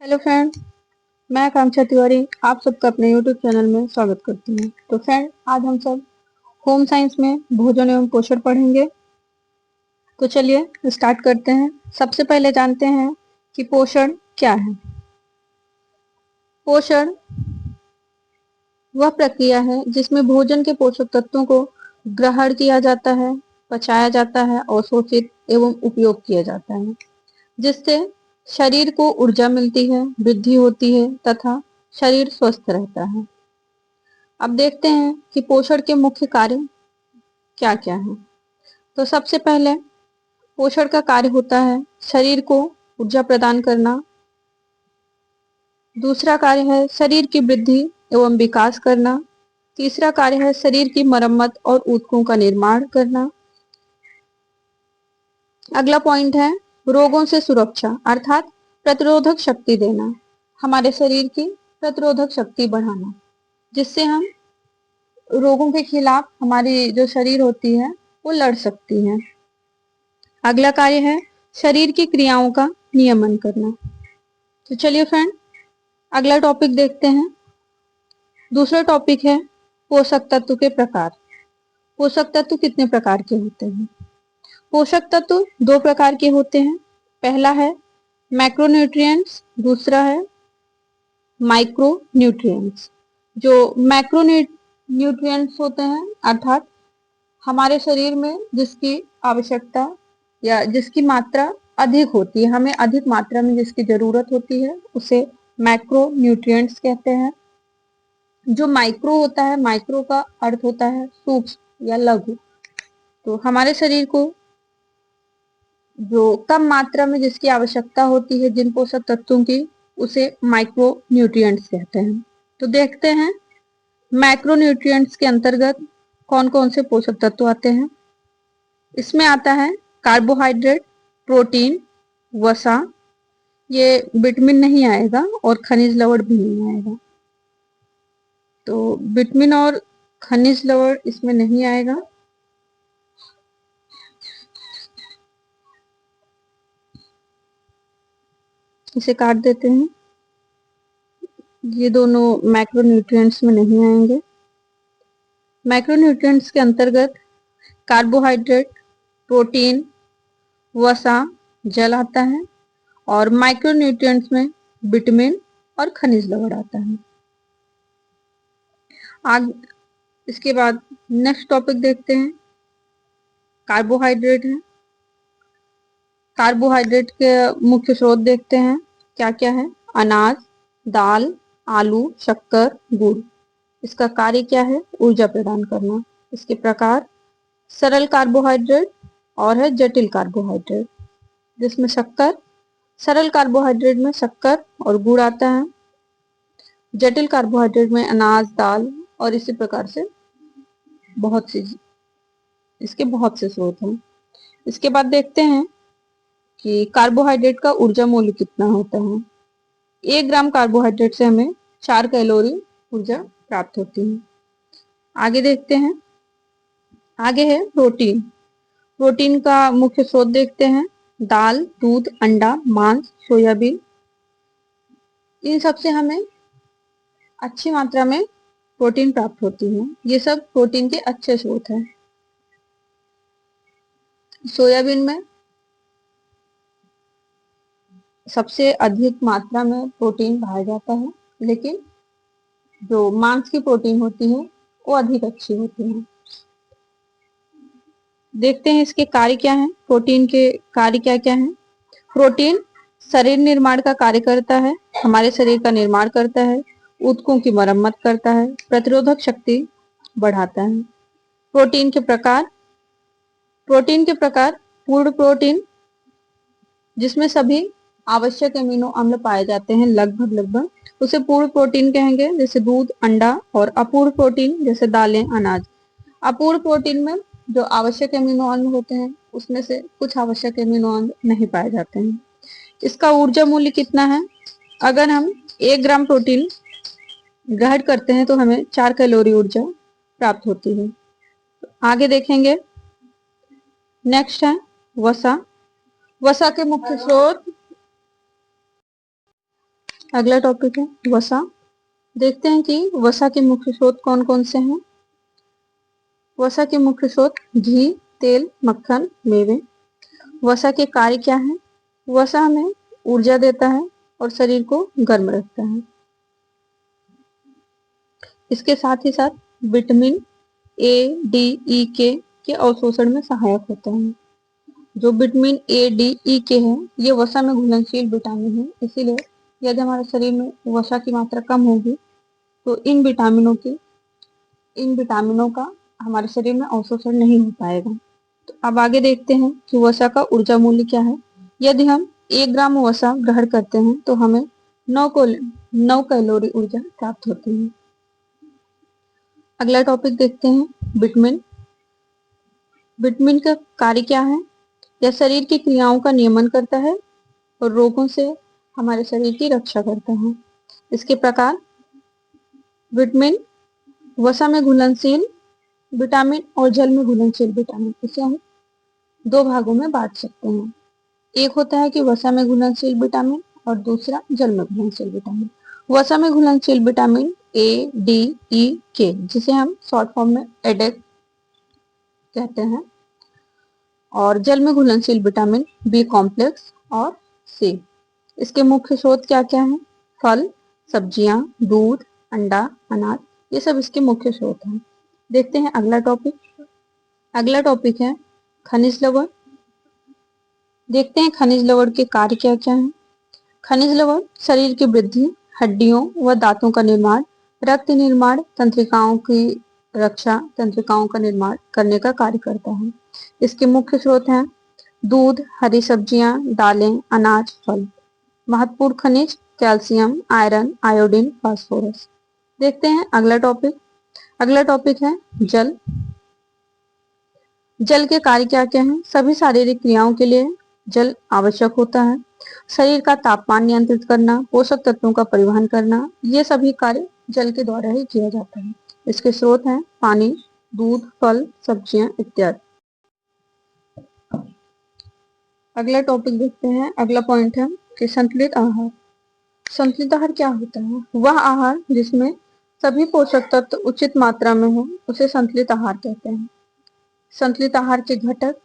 Hello friend, मैं आकांक्षा तिवारी आप सबका अपने यूट्यूब चैनल में स्वागत करती हूँ। तो फ्रेंड, आज हम सब होम साइंस में भोजन एवं पोषण पढ़ेंगे। तो चलिए स्टार्ट करते हैं। सबसे पहले जानते हैं कि पोषण क्या है। पोषण वह प्रक्रिया है जिसमें भोजन के पोषक तत्वों को ग्रहण किया जाता है, पचाया जाता है, अवशोषित एवं उपयोग किया जाता है, जिससे शरीर को ऊर्जा मिलती है, वृद्धि होती है तथा शरीर स्वस्थ रहता है। अब देखते हैं कि पोषण के मुख्य कार्य क्या क्या हैं। तो सबसे पहले पोषण का कार्य होता है शरीर को ऊर्जा प्रदान करना। दूसरा कार्य है शरीर की वृद्धि एवं विकास करना। तीसरा कार्य है शरीर की मरम्मत और ऊतकों का निर्माण करना। अगला पॉइंट है रोगों से सुरक्षा, अर्थात प्रतिरोधक शक्ति देना, हमारे शरीर की प्रतिरोधक शक्ति बढ़ाना, जिससे हम रोगों के खिलाफ हमारी जो शरीर होती है वो लड़ सकती है। अगला कार्य है शरीर की क्रियाओं का नियमन करना। तो चलिए फ्रेंड, अगला टॉपिक देखते हैं। दूसरा टॉपिक है पोषक तत्व के प्रकार। पोषक तत्व कितने प्रकार के होते हैं? पोषक तत्व दो प्रकार के होते हैं। पहला है मैक्रोन्यूट्रिएंट्स, दूसरा है माइक्रो न्यूट्रिएंट्स। जो मैक्रो न्यूट्रिएंट्स होते हैं, अर्थात हमारे शरीर में जिसकी आवश्यकता या जिसकी मात्रा अधिक होती है, हमें अधिक मात्रा में जिसकी जरूरत होती है, उसे मैक्रो न्यूट्रिएंट्स कहते हैं। जो माइक्रो होता है, माइक्रो का अर्थ होता है सूक्ष्म या लघु। तो हमारे शरीर को जो कम मात्रा में जिसकी आवश्यकता होती है जिन पोषक तत्वों की, उसे माइक्रो न्यूट्रिएंट्स कहते हैं। तो देखते हैं मैक्रो न्यूट्रिएंट्स के अंतर्गत कौन कौन से पोषक तत्व आते हैं। इसमें आता है कार्बोहाइड्रेट, प्रोटीन, वसा, ये विटामिन नहीं आएगा और खनिज लवण भी नहीं आएगा। तो विटामिन और खनिज लवण इसमें नहीं आएगा। इसे काट देते हैं, ये दोनों मैक्रोन्यूट्रिएंट्स में नहीं आएंगे। मैक्रोन्यूट्रिएंट्स के अंतर्गत कार्बोहाइड्रेट, प्रोटीन, वसा, जल आता है, और माइक्रोन्यूट्रिएंट्स में विटामिन और खनिज लवण आता है। आग इसके बाद नेक्स्ट टॉपिक देखते हैं। कार्बोहाइड्रेट है। कार्बोहाइड्रेट के मुख्य स्रोत देखते हैं क्या क्या है। अनाज, दाल, आलू, शक्कर, गुड़। इसका कार्य क्या है? ऊर्जा प्रदान करना। इसके प्रकार सरल कार्बोहाइड्रेट और है जटिल कार्बोहाइड्रेट, जिसमें शक्कर, सरल कार्बोहाइड्रेट में शक्कर और गुड़ आता है। जटिल कार्बोहाइड्रेट में अनाज, दाल और इसी प्रकार से बहुत सी इसके बहुत से स्रोत हैं। इसके बाद देखते हैं कि कार्बोहाइड्रेट का ऊर्जा मूल्य कितना होता है। 1 ग्राम कार्बोहाइड्रेट से हमें 4 कैलोरी ऊर्जा प्राप्त होती है। आगे देखते हैं। आगे है प्रोटीन। प्रोटीन का मुख्य स्रोत देखते हैं। दाल, दूध, अंडा, मांस, सोयाबीन। इन सब से हमें अच्छी मात्रा में प्रोटीन प्राप्त होती है। ये सब प्रोटीन के अच्छे स्रोत हैं। सोयाबीन में सबसे अधिक मात्रा में प्रोटीन पाया जाता है, लेकिन जो मांस की प्रोटीन होती है वो अधिक अच्छी होती है। देखते हैं इसके कार्य क्या हैं। प्रोटीन के कार्य क्या क्या हैं। प्रोटीन शरीर निर्माण का कार्य करता है, हमारे शरीर का निर्माण करता है, ऊतकों की मरम्मत करता है, प्रतिरोधक शक्ति बढ़ाता है। प्रोटीन के प्रकार। प्रोटीन के प्रकार पूर्ण प्रोटीन, जिसमें सभी आवश्यक अमीनो अम्ल पाए जाते हैं लगभग लगभग, उसे पूर्ण प्रोटीन कहेंगे, जैसे दूध, अंडा। और अपूर्ण प्रोटीन जैसे दालें, अनाज। अपूर्ण प्रोटीन में जो आवश्यक अमीनो अम्ल होते हैं उसमें से कुछ आवश्यक अमीनो अम्ल नहीं पाए जाते हैं। इसका ऊर्जा मूल्य कितना है? अगर हम 1 ग्राम प्रोटीन ग्रहण करते हैं तो हमें 4 कैलोरी ऊर्जा प्राप्त होती है। आगे देखेंगे। नेक्स्ट है वसा। वसा के मुख्य स्रोत अगला टॉपिक है वसा। देखते हैं कि वसा के मुख्य स्रोत कौन कौन से हैं। वसा के मुख्य स्रोत घी, तेल, मक्खन, मेवे। वसा के कार्य क्या है? वसा हमें ऊर्जा देता है और शरीर को गर्म रखता है। इसके साथ ही साथ विटामिन ए, डी, ई, के अवशोषण में सहायक होता है। जो विटामिन ए, डी, ई, के है, ये वसा में घुलनशील विटामिन है। इसीलिए यदि हमारे शरीर में वसा की मात्रा कम होगी तो इन विटामिनों का हमारे शरीर में अवशोषण नहीं हो पाएगा। तो अब आगे देखते हैं कि वसा का ऊर्जा मूल्य क्या है। यदि हम 1 ग्राम वसा ग्रहण करते हैं तो हमें 9 कैलोरी ऊर्जा प्राप्त होती है। अगला टॉपिक देखते हैं विटामिन। विटामिन का कार्य क्या है? यह शरीर की क्रियाओं का नियमन करता है और रोगों से हमारे शरीर की रक्षा करता है। इसके प्रकार विटामिन वसा में घुलनशील विटामिन और जल में घुलनशील विटामिन, इसे हम 2 भागों में बांट सकते हैं। एक होता है कि वसा में घुलनशील विटामिन और दूसरा जल में घुलनशील विटामिन। वसा में घुलनशील विटामिन ए, डी, ई, के, जिसे हम शॉर्ट फॉर्म में एडेक कहते हैं, और जल में घुलनशील विटामिन बी कॉम्प्लेक्स और सी। इसके मुख्य स्रोत क्या क्या हैं? फल, सब्जियां, दूध, अंडा, अनाज, ये सब इसके मुख्य स्रोत हैं। देखते हैं अगला टॉपिक। अगला टॉपिक है खनिज लवण। देखते हैं खनिज लवण के कार्य क्या क्या हैं। खनिज लवण शरीर की वृद्धि, हड्डियों व दांतों का निर्माण, रक्त निर्माण, तंत्रिकाओं की रक्षा, तंत्रिकाओं का निर्माण करने का कार्य करता है। इसके मुख्य स्रोत हैं दूध, हरी सब्जियां, दालें, अनाज, फल। महत्वपूर्ण खनिज कैल्शियम, आयरन, आयोडीन, फास्फोरस। देखते हैं अगला टॉपिक। अगला टॉपिक है जल। जल के कार्य क्या क्या हैं? सभी शारीरिक क्रियाओं के लिए जल आवश्यक होता है। शरीर का तापमान नियंत्रित करना, पोषक तत्वों का परिवहन करना, ये सभी कार्य जल के द्वारा ही किया जाता है। इसके स्रोत हैं पानी, दूध, फल, सब्जियां इत्यादि। अगला टॉपिक देखते हैं। अगला पॉइंट है कि संतुलित आहार। संतुलित आहार क्या होता है? वह आहार जिसमें सभी पोषक तत्व उचित मात्रा में हो, उसे संतुलित आहार कहते हैं। संतुलित आहार के घटक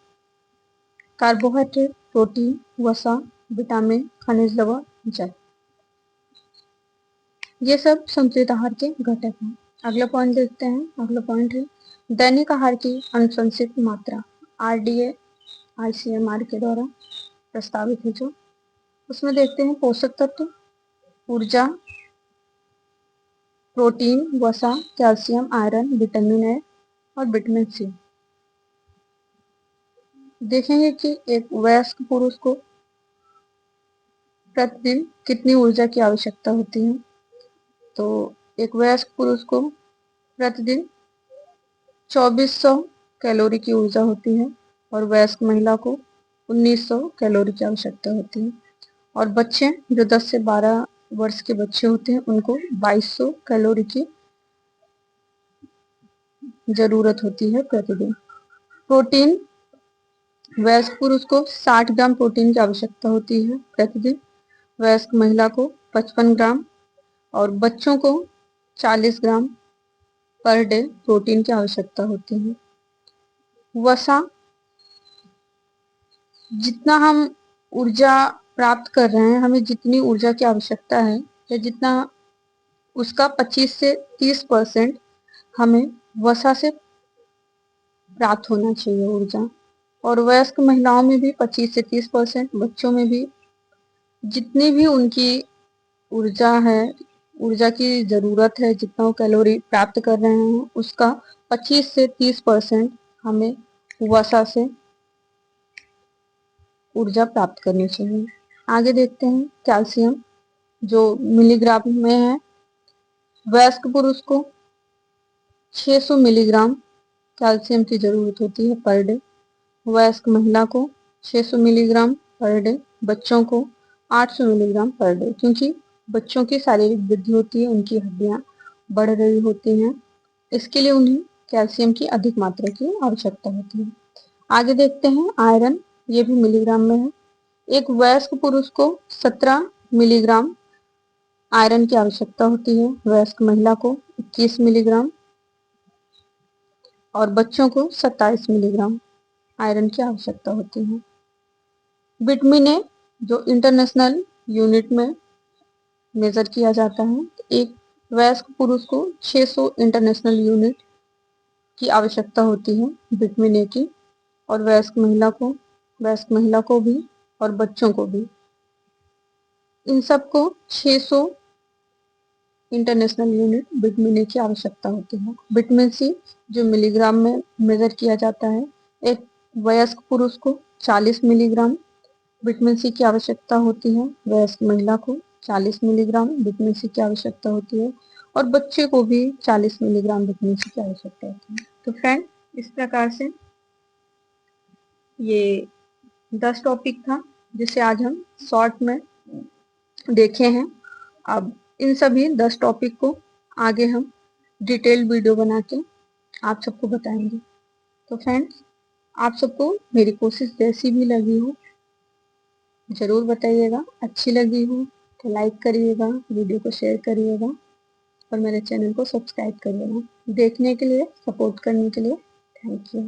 कार्बोहाइड्रेट, प्रोटीन, वसा, विटामिन, खनिज लवण, जल, ये सब संतुलित आहार के घटक हैं। अगला पॉइंट देखते हैं। अगला पॉइंट है दैनिक आहार की अनुशंसित मात्रा। आरडीए आईसीएमआर के द्वारा प्रस्तावित है जो, उसमें देखते हैं पोषक तत्व, ऊर्जा, प्रोटीन, वसा, कैल्शियम, आयरन, विटामिन ए और विटामिन सी। देखेंगे कि एक वयस्क पुरुष को प्रतिदिन कितनी ऊर्जा की आवश्यकता होती है। तो एक वयस्क पुरुष को प्रतिदिन 2400 कैलोरी की ऊर्जा होती है और वयस्क महिला को 1900 कैलोरी की आवश्यकता होती है। और बच्चे जो 10 से 12 वर्ष के बच्चे होते हैं उनको 2200 कैलोरी की जरूरत होती है प्रतिदिन। प्रोटीन, वयस्क पुरुष को 60 ग्राम प्रोटीन की आवश्यकता होती है प्रतिदिन, वयस्क महिला को 55 ग्राम और बच्चों को 40 ग्राम पर डे प्रोटीन की आवश्यकता होती है। वसा, जितना हम ऊर्जा प्राप्त कर रहे हैं, हमें जितनी ऊर्जा की आवश्यकता है या जितना उसका 25 से 30% हमें वसा से प्राप्त होना चाहिए ऊर्जा। और वयस्क महिलाओं में भी 25 से 30%, बच्चों में भी जितनी भी उनकी ऊर्जा है, ऊर्जा की जरूरत है, जितना वो कैलोरी प्राप्त कर रहे हैं उसका 25 से 30% हमें वसा से ऊर्जा प्राप्त करनी चाहिए। आगे देखते हैं कैल्शियम, जो मिलीग्राम में है। वयस्क पुरुष को 600 मिलीग्राम कैल्शियम की जरूरत होती है पर डे, वयस्क महिला को 600 मिलीग्राम पर डे, बच्चों को 800 मिलीग्राम पर डे, क्योंकि बच्चों की शारीरिक वृद्धि होती है, उनकी हड्डियां बढ़ रही होती हैं, इसके लिए उन्हें कैल्शियम की अधिक मात्रा की आवश्यकता होती है। आगे देखते हैं आयरन, ये भी मिलीग्राम में है। एक वयस्क पुरुष को 17 मिलीग्राम आयरन की आवश्यकता होती है वयस्क महिला को 21 मिलीग्राम और बच्चों को 27 मिलीग्राम आयरन की आवश्यकता होती है। विटामिन ए जो इंटरनेशनल यूनिट में मेजर किया जाता है, एक वयस्क पुरुष को 600 इंटरनेशनल यूनिट की आवश्यकता होती है विटामिन ए की, और वयस्क महिला को भी और बच्चों को भी इन सबको 600 इंटरनेशनल यूनिट विटामिन ए की आवश्यकता होती है। विटामिन सी जो मिलीग्राम में मेजर किया जाता है, एक वयस्क पुरुष को 40 मिलीग्राम विटामिन सी की आवश्यकता होती है, वयस्क महिला को 40 मिलीग्राम विटामिन सी की आवश्यकता होती है और बच्चे को भी 40 मिलीग्राम विटामिन सी की आवश्यकता होती है। तो फ्रेंड, इस प्रकार से ये 10 टॉपिक था जिसे आज हम शॉर्ट में देखे हैं। अब इन सभी 10 टॉपिक को आगे हम डिटेल वीडियो बना के आप सबको बताएंगे। तो फ्रेंड्स, आप सबको मेरी कोशिश जैसी भी लगी हो ज़रूर बताइएगा। अच्छी लगी हो तो लाइक करिएगा, वीडियो को शेयर करिएगा और मेरे चैनल को सब्सक्राइब करिएगा। देखने के लिए, सपोर्ट करने के लिए थैंक यू।